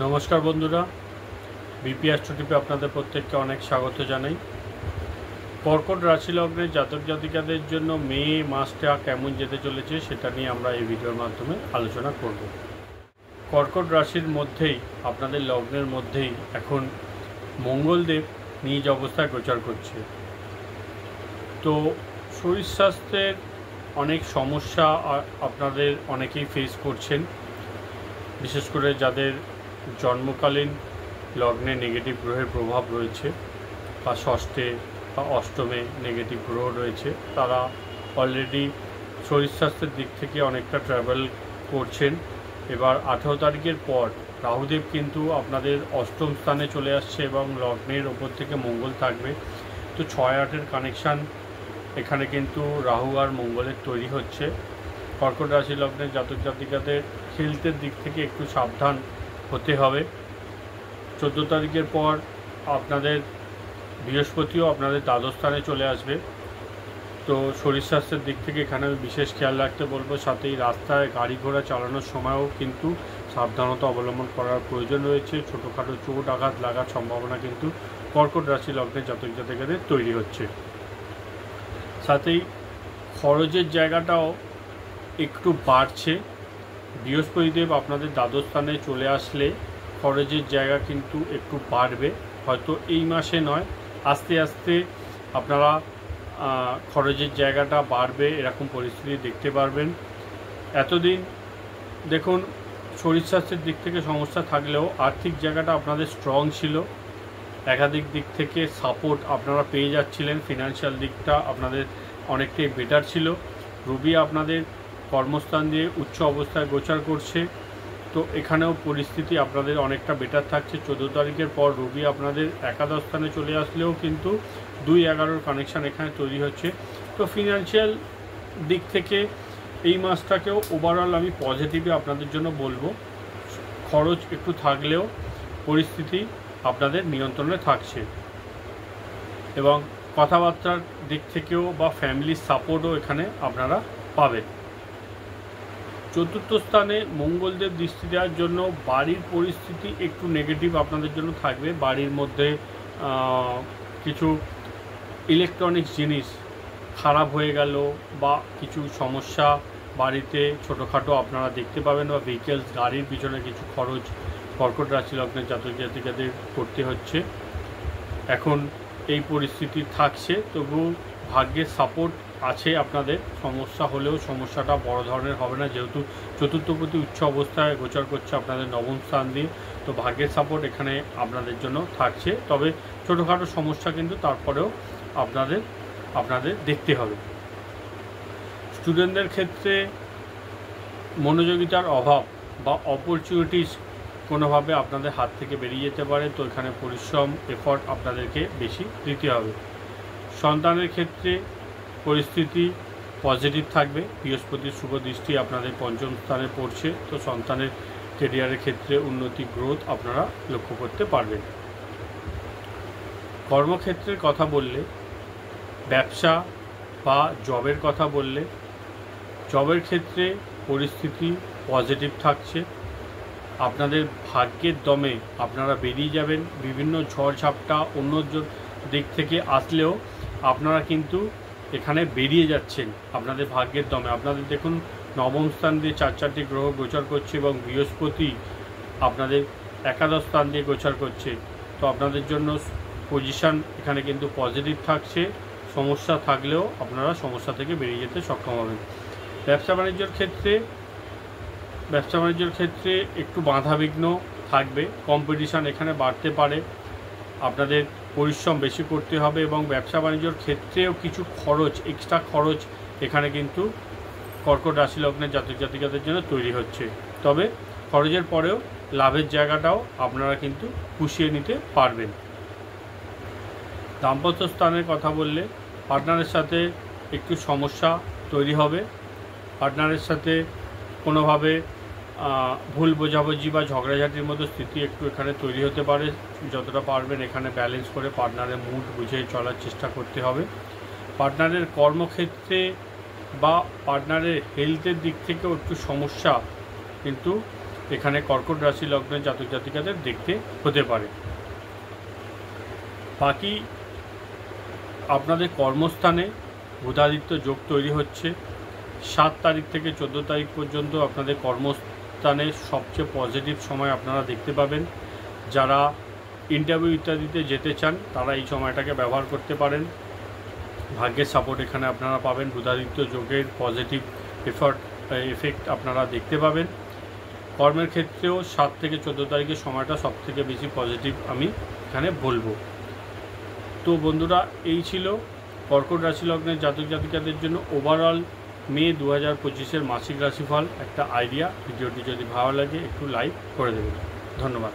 নমস্কার বন্ধুরা, BP astro টিপে আপনাদের প্রত্যেককে অনেক স্বাগত জানাই। কর্কট রাশি লগ্নের জাতক জাতিকাদের জন্য মে মাসটা কেমন যেতে চলেছে সেটা নিয়ে আমরা এই ভিডিওর মাধ্যমে আলোচনা করব। কর্কট রাশির মধ্যেই, আপনাদের লগ্নের মধ্যেই এখন মঙ্গলদেব নিজ অবস্থায় গোচর করছে। তো শরীর স্বাস্থ্যের অনেক সমস্যা আপনাদের অনেকেই ফেস করছেন, বিশেষ করে যাদের জন্মকালীন লগ্নে নেগেটিভ গ্রহের প্রভাব রয়েছে বা ষষ্ঠে বা অষ্টমে নেগেটিভ গ্রহ রয়েছে, তারা অলরেডি শরীর স্বাস্থ্যের দিক থেকে অনেকটা ট্রাভেল করছেন। এবার 18 তারিখের পর রাহুদেব কিন্তু আপনাদের অষ্টম স্থানে চলে আসছে এবং লগ্নের ওপর থেকে মঙ্গল থাকবে। তো 6-8-এর কানেকশান এখানে কিন্তু রাহু আর মঙ্গলের তৈরি হচ্ছে। কর্কট রাশি লগ্নের জাতক জাতিকাদের হেলথের দিক থেকে একটু সাবধান হতে হবে। 14 তারিখের পর আপনাদের বৃহস্পতিও আপনাদের দ্বাদশ স্থানে চলে আসবে। তো শরীর স্বাস্থ্যের দিক থেকে এখানে আমি বিশেষ খেয়াল রাখতে বলবো। সাথেই রাস্তায় গাড়ি ঘোড়া চালানোর সময়ও কিন্তু সাবধানতা অবলম্বন করার প্রয়োজন রয়েছে। ছোটোখাটো চোট আঘাত লাগার সম্ভাবনা কিন্তু কর্কট রাশি লগ্নের জাতক জাতিকাদের তৈরি হচ্ছে। সাথেই খরচের জায়গাটাও একটু বাড়ছে। বৃহস্পতিদেব আপনাদের দ্বাদশ স্থানে চলে আসলে খরচের জায়গা কিন্তু একটু বাড়বে, হয়তো এই মাসে নয়, আস্তে আস্তে আপনারা খরচের জায়গাটা বাড়বে এরকম পরিস্থিতি দেখতে পারবেন। এতদিন দেখুন শরীর স্বাস্থ্যের দিক থেকে সমস্যা থাকলেও আর্থিক জায়গাটা আপনাদের স্ট্রং ছিল, একাধিক দিক থেকে সাপোর্ট আপনারা পেয়ে যাচ্ছিলেন, ফিনান্সিয়াল দিকটা আপনাদের অনেকটাই বেটার ছিল। রবি আপনাদের কর্মস্থান দিয়ে উচ্চ অবস্থায় গোচর করছে, তো এখানেও পরিস্থিতি আপনাদের অনেকটা বেটার থাকছে। 14 তারিখের পর রবি আপনাদের একাদশ স্থানে চলে আসলেও কিন্তু 2-11-র কানেকশান এখানে তৈরি হচ্ছে। তো ফিনান্সিয়াল দিক থেকে এই মাসটাকেও ওভারঅল আমি পজিটিভে আপনাদের জন্য বলবো। খরচ একটু থাকলেও পরিস্থিতি আপনাদের নিয়ন্ত্রণে থাকছে এবং কথাবার্তার দিক থেকেও বা ফ্যামিলির সাপোর্টও এখানে আপনারা পাবেন। চতুর্থ স্থানে মঙ্গলদেব দৃষ্টি দেওয়ার জন্য বাড়ির পরিস্থিতি একটু নেগেটিভ আপনাদের জন্য থাকবে। বাড়ির মধ্যে কিছু ইলেকট্রনিক্স জিনিস খারাপ হয়ে গেল বা কিছু সমস্যা বাড়িতে ছোটোখাটো আপনারা দেখতে পাবেন, বা ভেহিকেলস গাড়ির পিছনে কিছু খরচ কর্কট রাশি লগ্নের জাতক জাতিকাদের করতে হচ্ছে। এখন এই পরিস্থিতি থাকছে, তবু ভাগ্যের সাপোর্ট আছে আপনাদের। সমস্যা হলেও সমস্যাটা বড় ধরনের হবে না, যেহেতু চতুর্থপতি উচ্চ অবস্থায় গোচর করছে আপনাদের নবম স্থান দিয়ে। তো ভাগ্যের সাপোর্ট এখানে আপনাদের জন্য থাকছে, তবে ছোটোখাটো সমস্যা কিন্তু তারপরেও আপনাদের দেখতে হবে। স্টুডেন্টদের ক্ষেত্রে মনোযোগিতার অভাব বা অপরচুনিটিস কোনোভাবে আপনাদের হাত থেকে বেরিয়ে যেতে পারে, তো এখানে পরিশ্রম এফর্ট আপনাদেরকে বেশি দিতে হবে। সন্তানের ক্ষেত্রে পরিস্থিতি পজিটিভ থাকবে, বৃহস্পতির শুভ দৃষ্টি আপনাদের পঞ্চম স্থানে পড়ছে, তো সন্তানের কেরিয়ারের ক্ষেত্রে উন্নতি গ্রোথ আপনারা লক্ষ্য করতে পারবেন। কর্মক্ষেত্রের কথা বললে, ব্যবসা বা জবের কথা বললে, জবের ক্ষেত্রে পরিস্থিতি পজিটিভ থাকছে। আপনাদের ভাগ্যের দমে আপনারা বেরিয়ে যাবেন। বিভিন্ন ঝড়ঝাপটা অন্য দিক থেকে আসলেও আপনারা কিন্তু এখানে বেরিয়ে যাচ্ছেন আপনাদের ভাগ্যের দমে। আপনাদের দেখুন নবম স্থান দিয়ে 4-4টি গ্রহ গোচর করছে এবং বৃহস্পতি আপনাদের একাদশ স্থান দিয়ে গোচর করছে, তো আপনাদের জন্য পজিশান এখানে কিন্তু পজিটিভ থাকছে। সমস্যা থাকলেও আপনারা সমস্যা থেকে বেরিয়ে যেতে সক্ষম হবেন। ব্যবসা বাণিজ্যের ক্ষেত্রে একটু বাধাবিঘ্ন থাকবে, কম্পিটিশান এখানে বাড়তে পারে, আপনাদের পরিশ্রম বেশি করতে হবে এবং ব্যবসা বাণিজ্যর ক্ষেত্রেও কিছু খরচ, এক্সট্রা খরচ এখানে কিন্তু কর্কট রাশি লগ্নের জাতক জাতিকাদের জন্য তৈরি হচ্ছে। তবে খরচের পরেও লাভের জায়গাটাও আপনারা কিন্তু পুষিয়ে নিতে পারবেন। দাম্পত্য স্থানের কথা বললে, পার্টনারের সাথে একটু সমস্যা তৈরি হবে। পার্টনারের সাথে কোনোভাবে ভুল বোঝাবুঝি বা ঝগড়াঝাটির মতো স্থিতি একটু এখানে তৈরি হতে পারে। যতটা পারবেন এখানে ব্যালেন্স করে পার্টনারের মুড বুঝে চলার চেষ্টা করতে হবে। পার্টনারের কর্মক্ষেত্রে বা পার্টনারের হেলথের দিক থেকেও একটু সমস্যা কিন্তু এখানে কর্কট রাশি লগ্নের জাতক জাতিকাদের দেখতে হতে পারে। বাকি আপনাদের কর্মস্থানে বুধাদিত্য যোগ তৈরি হচ্ছে। 7 তারিখ থেকে 14 তারিখ পর্যন্ত আপনাদের কর্মস্থানে সবচেয়ে পজিটিভ সময় আপনারা দেখতে পাবেন। যারা ইন্টারভিউ ইত্যাদিতে যেতে চান তারা এই সময়টাকে ব্যবহার করতে পারেন। ভাগ্যের সাপোর্ট এখানে আপনারা পাবেন। বুধাদিত্য যোগের পজিটিভ এফেক্ট আপনারা দেখতে পাবেন। কর্মের ক্ষেত্রেও 7 থেকে 14 তারিখের সময়টা সবথেকে বেশি পজিটিভ আমি এখানে বলবো। তো বন্ধুরা, এই ছিল কর্কট রাশি লগ্নের জাতক জাতিকাদের জন্য ওভারঅল মে 2025-এর মাসিক রাশিফল একটা আইডিয়া। ভিডিওটি যদি ভালো লাগে একটু লাইক করে দেবেন। ধন্যবাদ।